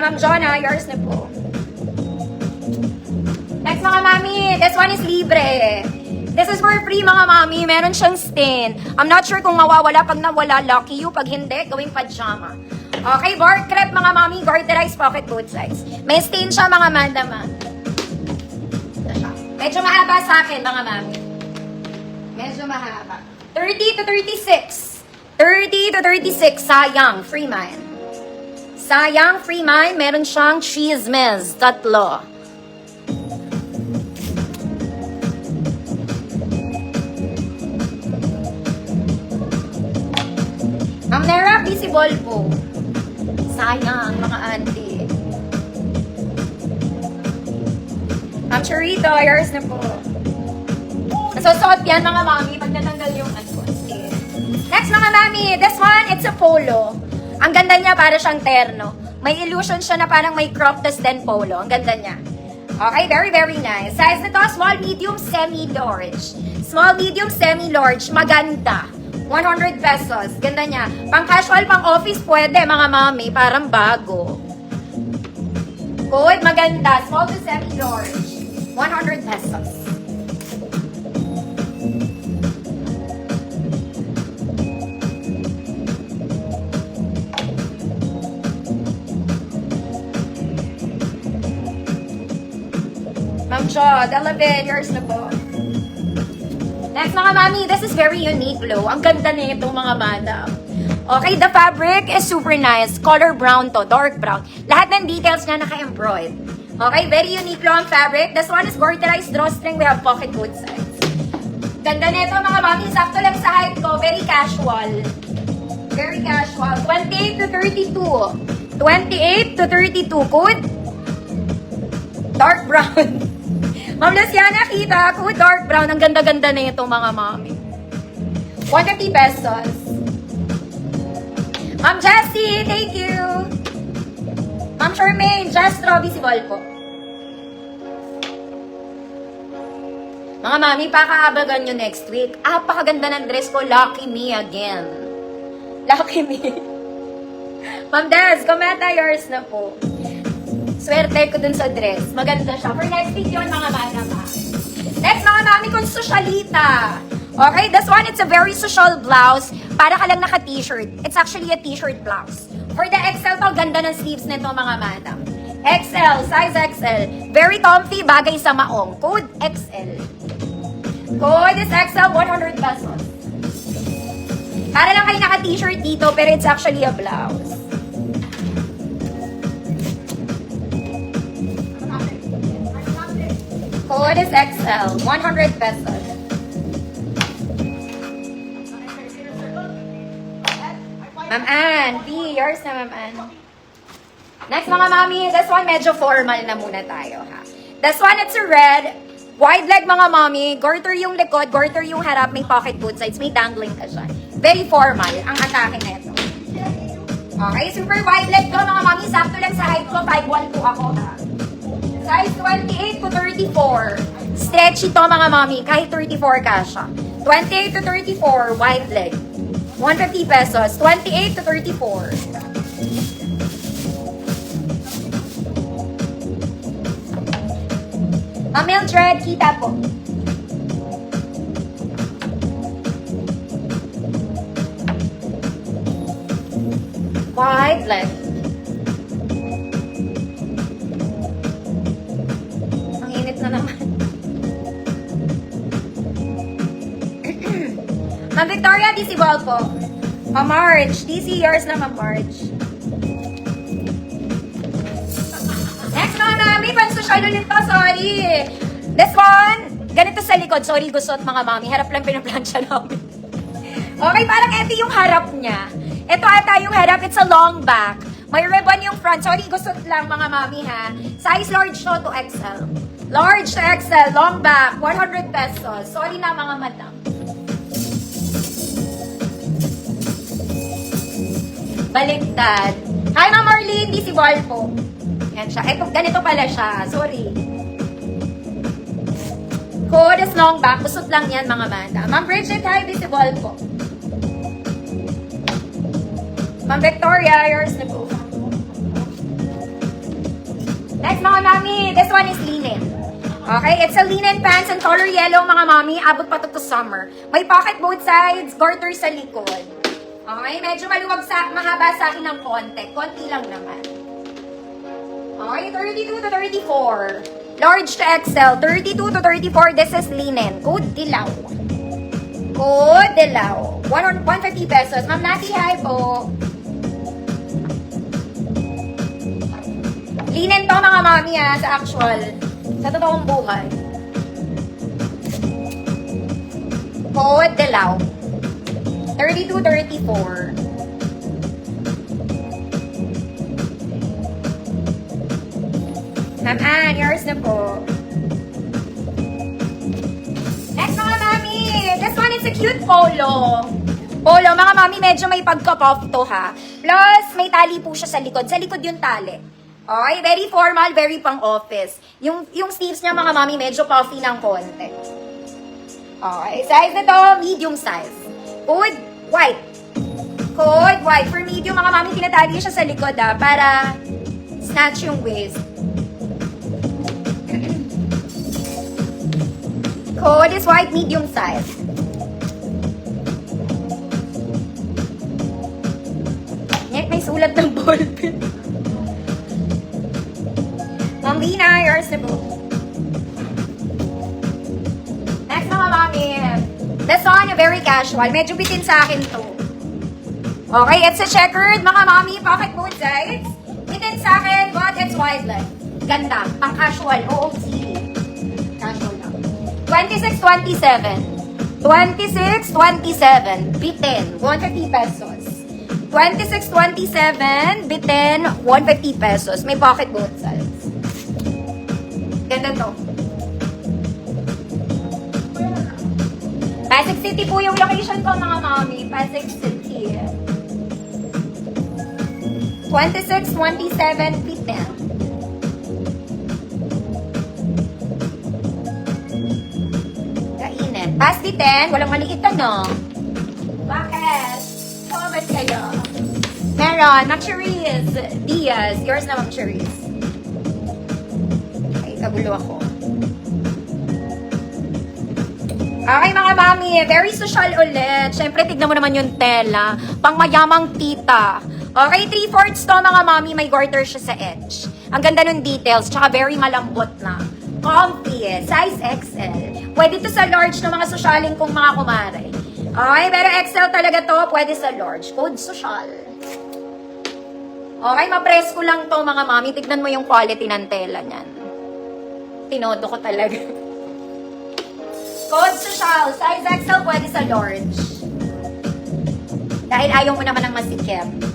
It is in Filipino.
Ma'am Jonah, yours na po. Next mga mami, this one is libre. This is for free mga mami, meron siyang stain. I'm not sure kung mawawala pag nawala, lucky you. Pag hindi, gawing pajama. Okay, board crepe mga mami, garterized pocket both sides. May stain siya mga mandama. Medyo mahaba sa akin mga mami. Medyo mahaba. 30 to 36. 30 to 36, sayang, free man. Sayang, free mind, meron siyang chismes, tatlo. Ma'am Nera, visible po. Sayang, mga auntie. Ma'am Churito, yours na po. Nasusot yan mga mami pag natanggal yung skin. Next mga mami, this one, it's a polo. Ang ganda niya, para siyang terno. May illusion siya na parang may crop tas then polo. Ang ganda niya. Okay, very, very nice. Size nito, small, medium, semi-large. Small, medium, semi-large. Maganda. 100 pesos. Ganda niya. Pang casual, pang office, pwede, mga mami. Parang bago. Good, maganda. Small to semi-large. 100 pesos. Ma'am Jo, Delavin, yours na po. Next mga mami, this is very unique low. Ang ganda nito mga madam. Okay, the fabric is super nice. Color brown to, dark brown. Lahat ng details na naka-embroid. Okay, very unique low ang fabric. This one is garterized drawstring. We have pocket both sides. Ganda nito mga mami, sakto lang sa height ko. Very casual. Very casual. 28 to 32. 28 to 32. Good? Dark brown. Ma'am Luciana, kita ako, dark brown. Ang ganda-ganda na itong mga mami. 150 pesos. Ma'am Jessie, thank you. Ma'am Charmaine, just visible po. Mga mami, pakaabagan nyo next week. Pakaganda ng dress ko. Lucky me again. Lucky me. Ma'am Des, komenta yours na po. Swerte ko dun sa dress. Maganda siya. For next week yun, mga manama. Next, mga mami, kung socialita. Okay, this one, it's a very social blouse. Para ka lang naka-t-shirt. It's actually a t-shirt blouse. For the XL to, ganda ng sleeves nito, mga madam. XL, size XL. Very comfy, bagay sa maong. Code XL. Code is XL, 100 pesos. Para lang kayo naka-t-shirt dito, pero it's actually a blouse. Code is XL, 100 pesos. Ma'am Ann, B, yours na Ma'am Ann. Next mga mami, this one medyo formal na muna tayo ha. This one, it's a red, wide leg mga mami, garter yung likod, garter yung harap, may pocket both sides, may dangling ka siya. Very formal ang atake na ito. Okay, super wide leg to mga mami, sakto lang sa height ko, 5'1" po ako ha. Size 28 to 34. Stretchy to mga mami, kahit 34 ka siya. 28 to 34, wide leg. 150 pesos. 28 to 34. Mildred, kita po. Wide leg. Ang init na naman. Ma'am Victoria, DC ball po. Ma'am Marge, DC yours na Ma'am Marge. Next mga mami, pan-social ulit to, sorry. This one, ganito sa likod. Sorry, gusot mga mami. Harap lang pinaplansya namin. Okay, parang ito yung harap niya. Ito ata yung harap, it's a long back. May ribbon yung front. Sorry, gusot lang mga mami ha. Size large to XL. Large to XL, long back, 100 pesos. Sorry na mga madam. Baliktad. Hi Ma'am Marlene, DC ball po. Yan siya. Ito, ganito pala siya. Sorry. Code is long back. Usot lang yan, mga manda. Ma'am Bridget, hi, visible po. Ma'am Victoria, yours na po. Next, mga mami, this one is linen. Okay, it's a linen pants and color yellow, mga mami. Abot pa to summer. May pocket both sides, garter sa likod. Okay, medyo mahaba sa akin ng konti. Konti lang naman. Okay, 32 to 34. Large to XL, 32 to 34. This is linen. Code Dilaw. Code Dilaw. 150 pesos. Ma'am Nati, hi po. Linen to, mga mami, sa actual. Sa totoong buhay. Code Dilaw. 32-34. Ma'am Ann, yours na po. Next, mga mami. This one is a cute polo. Polo, mga mami, medyo may pagka-puff to, ha. Plus, may tali po siya sa likod. Sa likod yung tali. Okay, very formal, very pang-office. Yung sleeves niya, mga mami, medyo puffy ng konti. Okay, size nito, medium size. Code white. Code white. For medium, mga mami, tinatali siya sa likod, para snatch yung waist. Code is white, medium size. May sulat ng ballpen. Ma'am Lina, yours na po. Next, mga mami. This one, very casual. Medyo bitin sa akin to. Okay, it's a checkered, mga mami. Pocket both sides. Bitin sa akin, but it's wide-leg. Ganda. Pang casual. OOC. Casual lang. 26-27. 26-27. Bitin. 150 pesos. 26-27. Bitin. 150 pesos. May pocket both sides. Ganda to. Pasig City po yung location ko, mga mami. Pasig City. 26-27 Bitin. Kainit. Pas Bitin, walang maliit no? Bakit? Comment kayo. Meron, Mac Cherise. Diaz. Yours na, Mac Cherise. Kagulo ako. Okay, mga mami, very social ulit. Siyempre, tignan mo naman yung tela. Pang mayamang tita. Okay, 3/4 to, mga mami. May garter siya sa edge. Ang ganda ng details, tsaka very malambot na. Comfy, size XL. Pwede to sa large ng mga sosyaling kong mga kumare. Okay, pero XL talaga to, pwede sa large. Code social. Okay, mapresko lang to, mga mami. Tignan mo yung quality ng tela niyan. Tinodo ko talaga. Code social. Size XL pwede sa large. Dahil ayaw mo naman ng masikip.